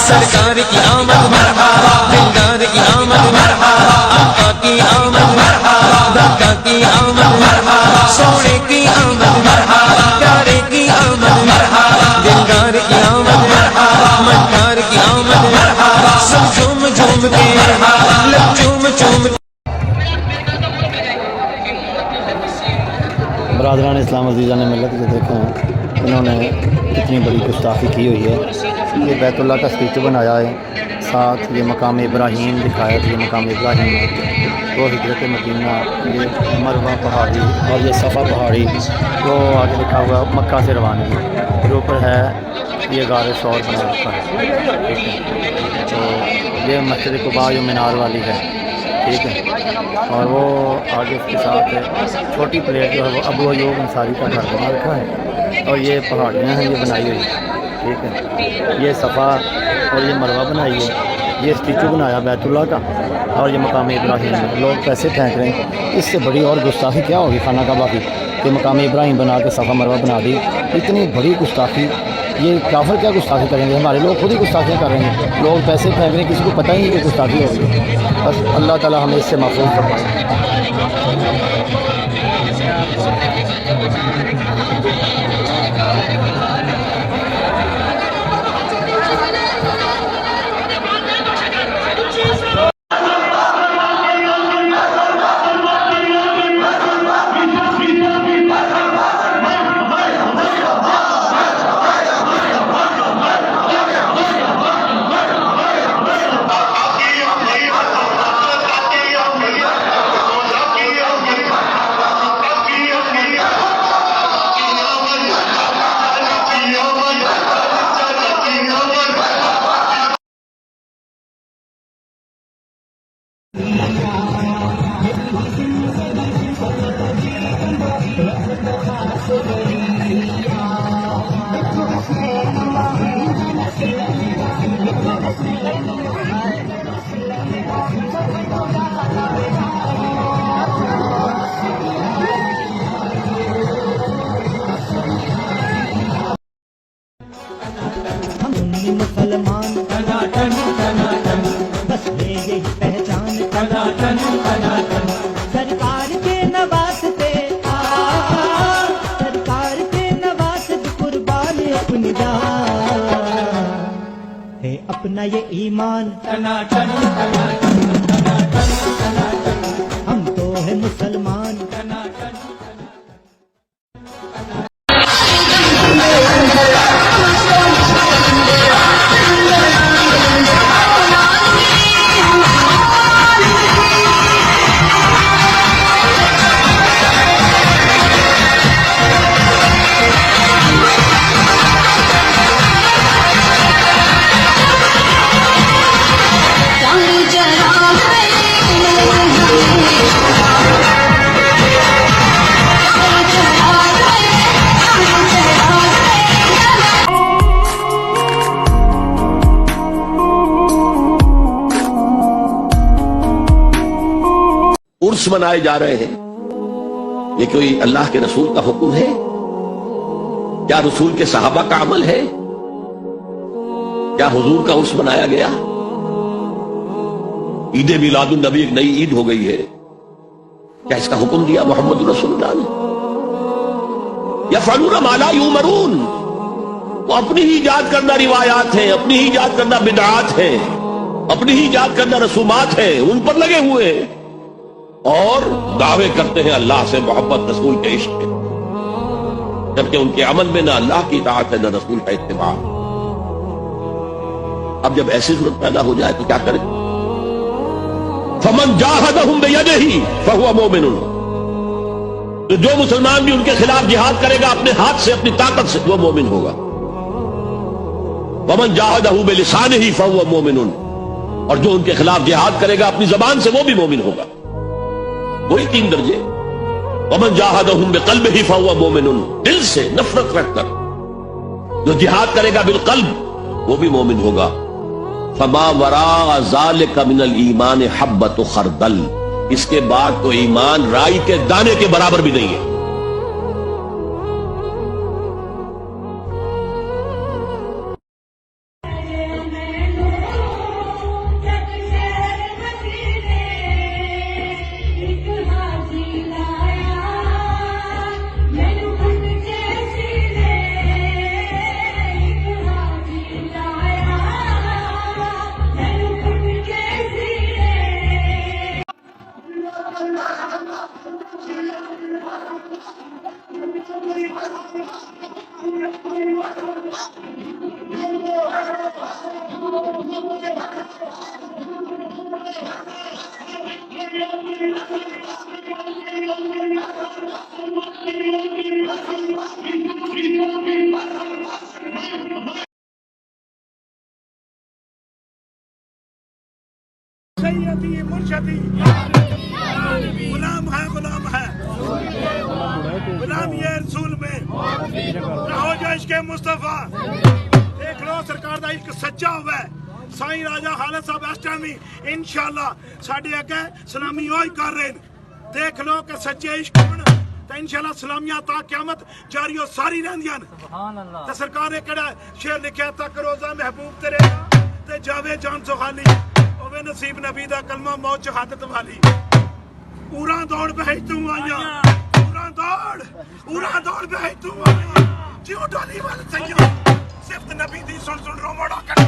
सरकार की आमद, दिलदार की आमद, आका की आमद, दाता की आमद, सोने की आमद, प्यारे की आमद, दिलदार की आमद, मझधार की आमद, सब झूम झूम के लब चूम चूम। बरादरान इस्लाम अज़ीज़ा ने मिलत जो देखें इन्होंने कितनी बड़ी गुस्ताखी की हुई है। ये बैतुल्लाह का स्टैचू बनाया है, साथ ये मकाम इब्राहीम दिखाया कि ये मकाम इब्राहीम है, वो हिजरत मदीना, ये मरवा पहाड़ी और ये सफ़ा पहाड़ी, वो आगे लिखा हुआ मक्का से रवानगी, फिर ऊपर है ये गारे शौर बना रखा है। ठीक है, तो ये मस्जिद कुबा जो मीनार वाली है, ठीक है, और वो आगे उसके साथ छोटी प्लेट जो है वो अबू अयूब अंसारी का घर बना रखा है, और ये पहाड़ियाँ हैं ये बनाई हुई, ठीक है, ये सफ़ा और ये मरवा बनाई है, ये स्टैचू बनाया बैतुल्लाह का, और ये मकाम इब्राहीम है। लोग पैसे फेंक रहे हैं, इससे बड़ी और गुस्ताखी क्या होगी खाना काबा की कि मकाम इब्राहीम बना के सफ़ा मरवा बना दी। इतनी बड़ी गुस्ताखी, ये काफिर क्या गुस्ताखी करेंगे, हमारे लोग खुद ही गुस्ताखियाँ कर रहे हैं, लोग पैसे फेंक रहे हैं, किसी को पता ही नहीं कि गुस्ताखी होगी। बस अल्लाह ताला हमें इससे महफूज फरमाए। मुसलमान बस ये यही पहचान सरकार के नवास्ते, सरकार के नवास्ते कुर्बान अपनी जान है अपना ये ईमान। हम तो है मुसलमान। उर्स मनाए जा रहे हैं, ये कोई अल्लाह के रसूल का हुक्म है? क्या रसूल के सहाबा का अमल है? क्या हुजूर का उर्स मनाया गया? ईद मिलादुन नबी एक नई ईद हो गई है, क्या इसका हुक्म दिया मोहम्मद रसूलुल्लाह ने? या फलून माला यूमरून, वो अपनी ही इजाद करना रिवायात है, अपनी ही इजाद करना बिदआत है, अपनी ही इजाद करना रसूमात है, उन पर लगे हुए हैं और दावे करते हैं अल्लाह से मोहब्बत, रसूल के इश्क में, जबकि उनके अमल में ना अल्लाह की इताअत है ना रसूल का इत्तिबा। अब जब ऐसी सूरत पैदा हो जाए तो क्या करें? फमन जाहदहुम बियदिही फहुवा मोमिनुन, तो जो मुसलमान भी उनके खिलाफ जिहाद करेगा अपने हाथ से, अपनी ताकत से, वो मोमिन होगा। वमन जाहदहु बिलिसानिही फहुवा मोमिनुन, और जो उनके खिलाफ जिहाद करेगा अपनी जबान से, वो भी मोमिन होगा। वही 3 दर्जे। वमन जाहदहुम बिक़ल्बिही फहुवा मोमिनुन, दिल से नफरत रखकर जो जिहाद करेगा बिलक़ल्ब, वो भी मोमिन होगा। फमा वरा ज़ालिका मिनल ईमान हब्बतु खरदल, इसके बाद तो ईमान राई के दाने के बराबर भी नहीं है। सैयदी मुर्शदी गुलाम है गुलाम ये रसूल में रहो जो इश्क मुस्तफा देख लो सरकार दा इश्क सच्चा हुआ साईं राजा हालत साहब इस टाइम ही इंशाअल्लाह साडे अगे सलामी होई कर रहे हैं देख लो कि सच्चे इश्क होण ते इंशाअल्लाह सलामियां ता क़यामत जारी हो सारी रहंदियां सुभान अल्लाह ते सरकार ने केड़ा शेर लिखया तक रोजा महबूब तेरे ते जावे जान सुखाली ओवे नसीब नबी दा कलमा मौत शहादत वाली उरा दौड़ बहै तू आया उरा दौड़ बहै तू आया जियो डाली वाल सैयद सिफ्त नबी दी सुन रोमड़ा कर